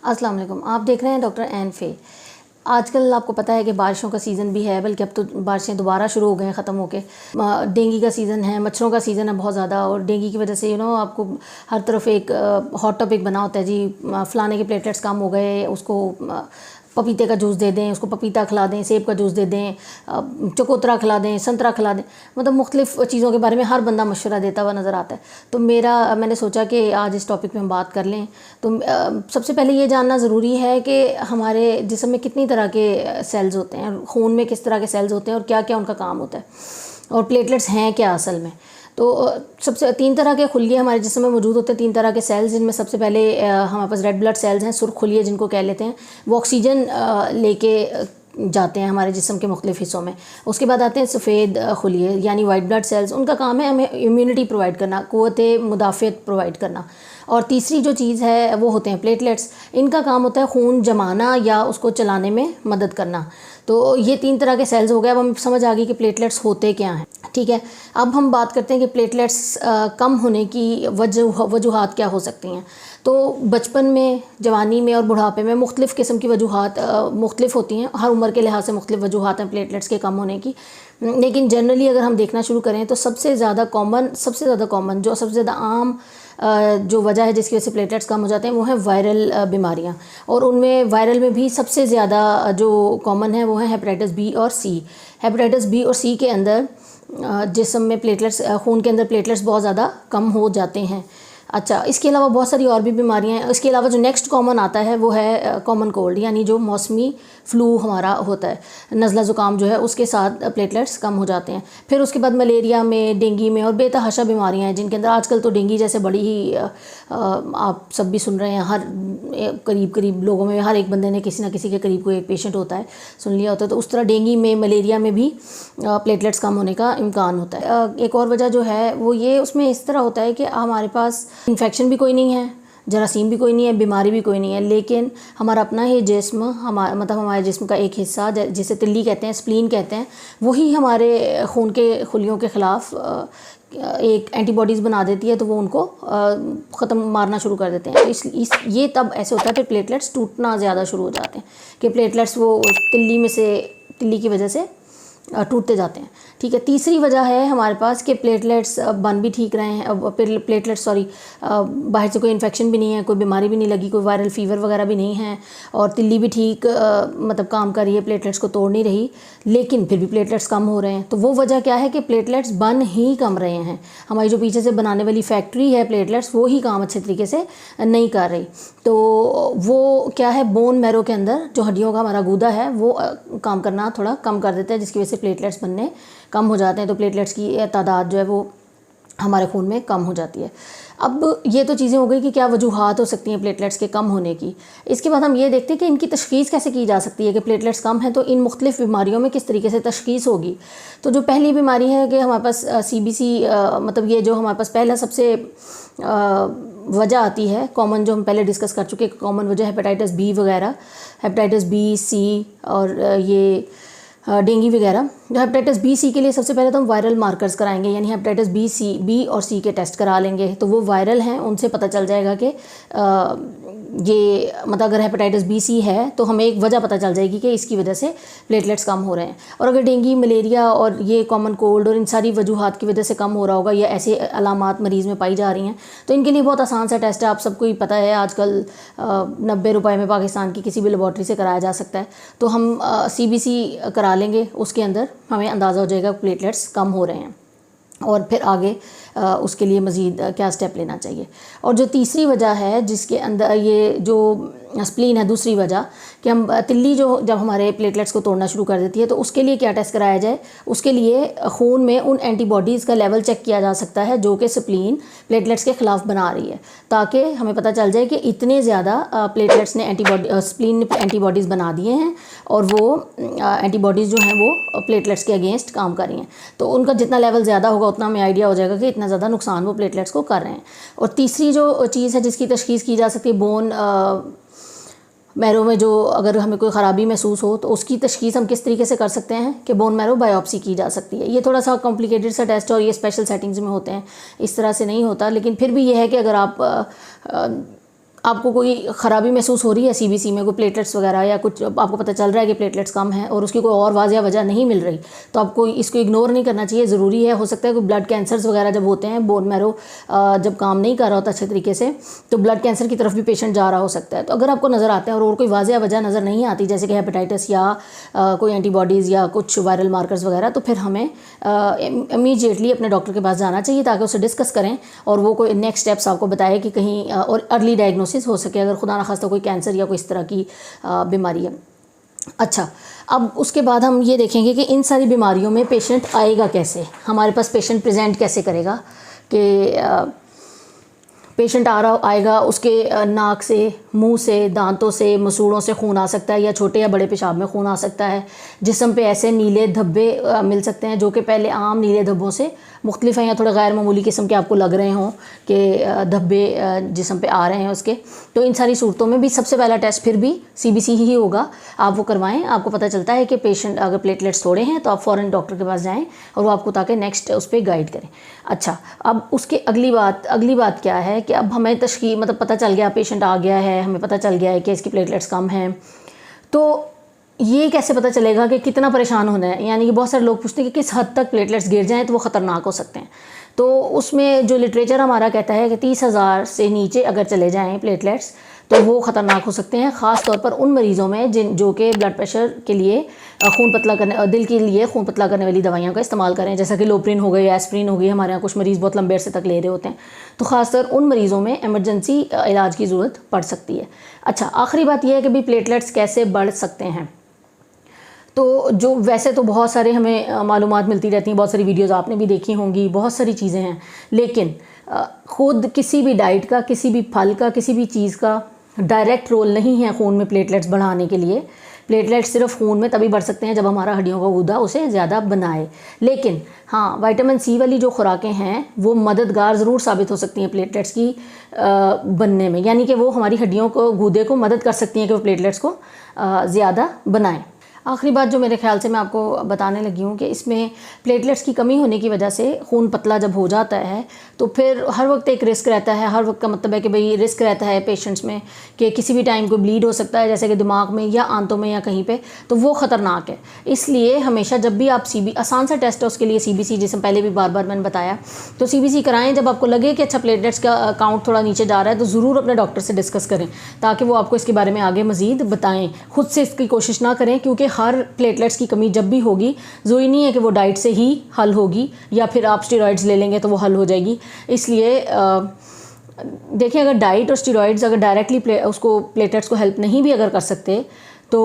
अस्सलाम वालेकुम। आप देख रहे हैं डॉक्टर एन फे। आजकल आपको पता है कि बारिशों का सीज़न भी है, बल्कि अब तो बारिशें दोबारा शुरू हो गए हैं ख़त्म होके। डेंगू का सीज़न है, मच्छरों का सीज़न है बहुत ज़्यादा, और डेंगू की वजह से आपको हर तरफ एक हॉट टॉपिक बना होता है जी, फ़लाने के प्लेटलेट्स कम हो गए, उसको पपीते का जूस दे दें, उसको पपीता खिला दें, सेब का जूस दे दें, चकोतरा खिला दें, संतरा खिला दें। मतलब मुख्तलिफ़ चीज़ों के बारे में हर बंदा मशवरा देता हुआ नज़र आता है। तो मैंने सोचा कि आज इस टॉपिक पे हम बात कर लें। तो सबसे पहले ये जानना ज़रूरी है कि हमारे जिस्म में कितनी तरह के सेल्स होते हैं, खून में किस तरह के सेल्स होते हैं और क्या क्या उनका काम होता है, और प्लेटलेट्स हैं क्या असल में। तो सबसे 3 तरह के खुलिये हमारे जिस्म में मौजूद होते हैं, 3 तरह के सेल्स, जिनमें सबसे पहले हमारे पास रेड ब्लड सेल्स हैं, सुर्ख खुलिये जिनको कह लेते हैं। वो ऑक्सीजन लेके जाते हैं हमारे जिस्म के मुख्तलिफ़ हिस्सों में। उसके बाद आते हैं सफ़ेद खुलिये यानी वाइट ब्लड सेल्स। उनका काम है हमें इम्यूनिटी प्रोवाइड करना, क़ुव्वत मुदाफ़ियत प्रोवाइड करना। और तीसरी जो चीज़ है वो होते हैं प्लेटलेट्स। इनका काम होता है खून जमाना या उसको चलाने में मदद करना। तो ये 3 तरह के सेल्स हो गए। अब हम समझ आ गई कि प्लेटलेट्स होते क्या हैं। ठीक है, अब हम बात करते हैं कि प्लेटलेट्स कम होने की वजूहात क्या हो सकती हैं। तो बचपन में, जवानी में और बुढ़ापे में मुख्तलिफ़ किस्म की वजूहात मुख्तलिफ़ होती हैं। हर उम्र के लिहाज से मुख्तलिफ़ वजूहात हैं प्लेटलेट्स के कम होने की। लेकिन जनरली अगर हम देखना शुरू करें तो सबसे ज़्यादा कॉमन जो सबसे ज़्यादा आम जो वजह है जिसकी वजह से प्लेटलेट्स कम हो जाते हैं वो है वायरल बीमारियां। और उनमें वायरल में भी सबसे ज़्यादा जो कॉमन है वो है हेपेटाइटिस बी और सी। हेपेटाइटिस बी और सी के अंदर जिस्म में प्लेटलेट्स, खून के अंदर प्लेटलेट्स बहुत ज़्यादा कम हो जाते हैं। अच्छा, इसके अलावा बहुत सारी और भी बीमारियां हैं। इसके अलावा जो नेक्स्ट कॉमन आता है वो है कॉमन कोल्ड, यानी जो मौसमी फ़्लू हमारा होता है, नज़ला ज़ुकाम जो है, उसके साथ प्लेटलेट्स कम हो जाते हैं। फिर उसके बाद मलेरिया में, डेंगू में और बेतहाशा बीमारियां हैं जिनके अंदर आजकल तो डेंगू जैसे बड़ी ही आप सब भी सुन रहे हैं, हर करीब लोगों में, हर एक बंदे ने किसी ना किसी के करीब कोई एक पेशेंट होता है, सुन लिया होता है। तो उस तरह डेंगू में, मलेरिया में भी प्लेटलेट्स कम होने का इम्कान होता है। एक और वजह जो है वो ये उसमें इस तरह होता है कि हमारे पास इन्फेक्शन भी कोई नहीं है, जरासीम भी कोई नहीं है, बीमारी भी कोई नहीं है, लेकिन हमारा अपना ही जिस्म, हमारे जिस्म का एक हिस्सा जिसे तिल्ली कहते हैं, स्प्लीन कहते हैं, वही हमारे खून के खुलियों के ख़िलाफ़ एक एंटीबॉडीज़ बना देती है। तो वो उनको ख़त्म मारना शुरू कर देते हैं। तो ये तब ऐसे होता है कि प्लेटलेट्स टूटना ज़्यादा शुरू हो जाते हैं, कि प्लेटलेट्स वो तिल्ली की वजह से टूटते जाते हैं। ठीक है, तीसरी वजह है हमारे पास कि प्लेटलेट्स बन भी ठीक रहे हैं, बाहर से कोई इन्फेक्शन भी नहीं है, कोई बीमारी भी नहीं लगी, कोई वायरल फ़ीवर वगैरह भी नहीं है, और तिल्ली भी ठीक काम कर रही है, प्लेटलेट्स को तोड़ नहीं रही, लेकिन फिर भी प्लेटलेट्स कम हो रहे हैं। तो वो वजह क्या है कि प्लेटलेट्स बन ही कम रहे हैं। हमारी जो पीछे से बनाने वाली फैक्ट्री है प्लेटलेट्स, वो ही काम अच्छे तरीके से नहीं कर रही। तो वो क्या है, बोन मैरो के अंदर जो हड्डियों का हमारा गूदा है वो काम करना थोड़ा कम कर देता है, जिसकी वजह से प्लेटलेट्स बनने कम हो जाते हैं। तो प्लेटलेट्स की तादाद जो है वो हमारे खून में कम हो जाती है। अब ये तो चीज़ें हो गई कि क्या वजूहात हो सकती हैं प्लेटलेट्स के कम होने की। इसके बाद हम ये देखते हैं कि इनकी तशख़ीस कैसे की जा सकती है, कि प्लेटलेट्स कम हैं तो इन मुख्तलिफ़ बीमारियों में किस तरीके से तशख़ीस होगी। तो जो पहली बीमारी है कि हमारे पास CBC, मतलब ये जो हमारे पास पहला सबसे वजह आती है कॉमन, जो हम पहले डिस्कस कर चुके हैं, कॉमन वजह हेपेटाइटिस बी वगैरह, हेपेटाइटिस बी, सी और ये डेंगू वगैरह। जो हेपेटाइटिस बी, सी के लिए सबसे पहले तो हम वायरल मार्कर्स कराएंगे, यानी हेपेटाइटिस बी और सी के टेस्ट करा लेंगे। तो वो वायरल हैं, उनसे पता चल जाएगा कि ये अगर हेपेटाइटिस बी, सी है तो हमें एक वजह पता चल जाएगी कि इसकी वजह से प्लेटलेट्स कम हो रहे हैं। और अगर डेंगू, मलेरिया और ये कॉमन कोल्ड और इन सारी वजूहात की वजह से कम हो रहा होगा, या ऐसे अलामात मरीज़ में पाई जा रही हैं, तो इनके लिए बहुत आसान सा टेस्ट है। आप सबको ही पता है, आजकल 90 रुपये में पाकिस्तान की किसी भी लेबॉर्ट्री से कराया जा सकता है। तो हम CBC करा लेंगे, उसके अंदर हमें अंदाज़ा हो जाएगा प्लेटलेट्स कम हो रहे हैं, और फिर आगे उसके लिए मज़ीद क्या स्टेप लेना चाहिए। और जो तीसरी वजह है जिसके अंदर ये जो स्प्लीन है, दूसरी वजह कि हम तिल्ली जो जब हमारे प्लेटलेट्स को तोड़ना शुरू कर देती है, तो उसके लिए क्या टेस्ट कराया जाए। उसके लिए खून में उन एंटीबॉडीज़ का लेवल चेक किया जा सकता है जो कि स्प्लीन प्लेटलेट्स के ख़िलाफ़ बना रही है, ताकि हमें पता चल जाए कि इतने ज़्यादा प्लेटलेट्स ने स्प्लीन ने एंटीबॉडीज़ बना दिए हैं, और वो एंटीबॉडीज़ जो हैं वो प्लेटलेट्स के अगेंस्ट काम कर रही हैं। तो उनका जितना लेवल ज़्यादा होगा उतना हमें आइडिया हो जाएगा कि इतना ज़्यादा नुकसान वो प्लेटलेट्स को कर रहे हैं। और तीसरी जो चीज़ है जिसकी तशख़ीस की जा सकती है, बोन मैरो में जो अगर हमें कोई ख़राबी महसूस हो तो उसकी तशख़ीस हम किस तरीके से कर सकते हैं कि बोन मैरो बायोप्सी की जा सकती है। ये थोड़ा सा कॉम्प्लिकेटेड सा टेस्ट और ये स्पेशल सेटिंग्स में होते हैं, इस तरह से नहीं होता, लेकिन फिर भी ये है कि अगर आपको कोई ख़राबी महसूस हो रही है सीबीसी में, कोई प्लेटलेट्स वगैरह या कुछ आपको पता चल रहा है कि प्लेटलेट्स कम है और उसकी कोई और वाज़ह वजह नहीं मिल रही, तो आपको इसको इग्नोर नहीं करना चाहिए। ज़रूरी है, हो सकता है कोई ब्लड कैंसर्स वगैरह जब होते हैं, बोन मैरो जब काम नहीं कर रहा होता अच्छे तरीके से, तो ब्लड कैंसर की तरफ भी पेशेंट जा रहा हो सकता है। तो अगर आपको नज़र आता है और कोई वाज़ह वजह नज़र नहीं आती, जैसे कि हेपेटाइटिस या कोई एंटीबॉडीज़ या कुछ वायरल मार्कर्स वगैरह, तो फिर हमें इमीडिएटली अपने डॉक्टर के पास जाना चाहिए ताकि उससे डिस्कस करें और वो कोई नेक्स्ट स्टेप्स आपको बताए कि कहीं और अर्ली डायग्नोसिस हो सके अगर खुदा ना खास्ता कोई कैंसर या कोई इस तरह की बीमारी है। अच्छा, अब उसके बाद हम ये देखेंगे कि इन सारी बीमारियों में पेशेंट आएगा कैसे, हमारे पास पेशेंट प्रेजेंट कैसे करेगा। कि पेशेंट आएगा, उसके नाक से, मुंह से, दांतों से, मसूड़ों से खून आ सकता है या छोटे या बड़े पेशाब में खून आ सकता है। जिस्म पे ऐसे नीले धब्बे मिल सकते हैं जो कि पहले आम नीले धब्बों से मुख्तलिफ हैं या थोड़ा गैर मामूली किस्म के आपको लग रहे हों कि धब्बे जिस्म पे आ रहे हैं उसके। तो इन सारी सूरतों में भी सबसे पहला टेस्ट फिर भी सीबीसी ही होगा, आप वो करवाएं। आपको पता चलता है कि पेशेंट अगर प्लेटलेट्स थोड़े हैं तो आप फ़ौरन डॉक्टर के पास जाएँ और वो आपको ताकि नेक्स्ट उस पर गाइड करें। अच्छा, अब उसके अगली बात क्या है कि अब हमें मतलब पता चल गया पेशेंट आ गया है, हमें पता चल गया है कि इसकी प्लेटलेट्स कम हैं, तो ये कैसे पता चलेगा कि कितना परेशान होना है। यानी कि बहुत सारे लोग पूछते हैं कि किस हद तक प्लेटलेट्स गिर जाएं तो वो ख़तरनाक हो सकते हैं। तो उसमें जो लिटरेचर हमारा कहता है कि 30,000 से नीचे अगर चले जाएं प्लेटलेट्स तो वो ख़तरनाक हो सकते हैं, ख़ास तौर पर उन मरीज़ों में जो कि ब्लड प्रेशर के लिए खून पतला करने, दिल के लिए खून पतला करने वाली दवाइयों का इस्तेमाल करें, जैसा कि लोप्रिन हो गई, एस्प्रिन हो गई। हमारे यहाँ कुछ मरीज़ बहुत लंबे अरसे तक ले रहे होते हैं, तो ख़ासतौर उन मरीज़ों में एमरजेंसी इलाज की ज़रूरत पड़ सकती है। अच्छा, आखिरी बात यह है कि भी प्लेटलेट्स कैसे बढ़ सकते हैं। तो जो वैसे तो बहुत सारे हमें मालूमात मिलती रहती हैं, बहुत सारी वीडियोज़ आपने भी देखी होंगी, बहुत सारी चीज़ें हैं, लेकिन ख़ुद किसी भी डाइट का, किसी भी फल का, किसी भी चीज़ का डायरेक्ट रोल नहीं है खून में प्लेटलेट्स बढ़ाने के लिए। प्लेटलेट्स सिर्फ खून में तभी बढ़ सकते हैं जब हमारा हड्डियों का गुदा उसे ज़्यादा बनाए। लेकिन हाँ, विटामिन सी वाली जो खुराकें हैं वो मददगार ज़रूर साबित हो सकती हैं प्लेटलेट्स की बनने में, यानी कि वो हमारी हड्डियों को, गूदे को मदद कर सकती हैं कि वो प्लेटलेट्स को ज़्यादा बनाएं। आखिरी बात जो मेरे ख्याल से मैं आपको बताने लगी हूँ कि इसमें प्लेटलेट्स की कमी होने की वजह से खून पतला जब हो जाता है तो फिर हर वक्त एक रिस्क रहता है। हर वक्त का मतलब है कि भाई रिस्क रहता है पेशेंट्स में कि किसी भी टाइम को ब्लीड हो सकता है, जैसे कि दिमाग में या आंतों में या कहीं पे, तो वो ख़तरनाक है। इसलिए हमेशा जब भी आप आसान सा टेस्ट है उसके लिए सीबीसी, जिसे पहले भी बार बार मैंने बताया, तो सीबीसी कराएं। जब आपको लगे कि अच्छा प्लेटलेट्स का काउंट थोड़ा नीचे जा रहा है तो ज़रूर अपने डॉक्टर से डिस्कस करें ताकि वो आपको इसके बारे में आगे मज़ीद बताएँ। खुद से इसकी कोशिश ना करें, क्योंकि हर प्लेटलेट्स की कमी जब भी होगी, ज़रूरी नहीं है कि वो डाइट से ही हल होगी या फिर आप स्टेरॉइड्स ले लेंगे तो वो हल हो जाएगी। इसलिए देखिए, अगर डाइट और स्टेरॉइड्स अगर डायरेक्टली उसको प्लेटलेट्स को हेल्प नहीं भी अगर कर सकते तो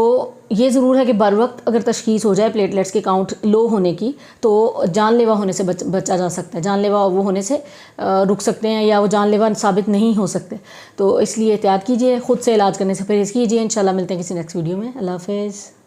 ये ज़रूर है कि बर वक्त अगर तशख़ीस हो जाए प्लेटलेट्स के काउंट लो होने की तो जानलेवा होने से बचा जा सकता है। जानलेवा वो होने से रुक सकते हैं या वो जानलेवा साबित नहीं हो सकते। तो इसलिए एहतियात कीजिए, ख़ुद से इलाज करने से परहेज़ कीजिए। इंशाल्लाह मिलते हैं किसी नेक्स्ट वीडियो में। अल्लाह हाफ़िज़।